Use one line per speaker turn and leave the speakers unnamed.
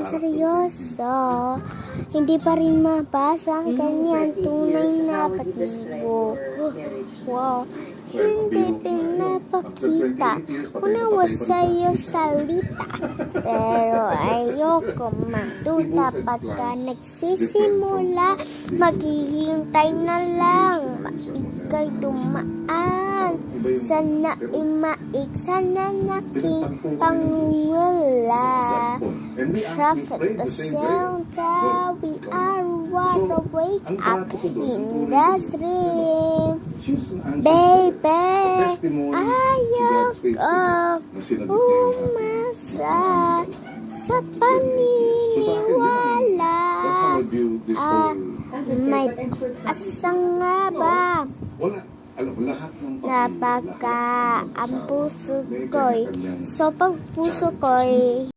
seryoso. Hindi pa rin mabasa ang kanyang tunay na pag-ibig. Wow. Hindi pinapakita unawa sa'yo salita, pero ayoko matuta pagka nagsisimula. Maghihintay na lang ika'y dumaan. Sana imaiksan na naking pangungula. Prophet the sound, we are what awake up industry. Baby, ayaw ko umasa sa paniniwala. May asa nga ba? Napaka ang puso ko'y, so pag puso ko'y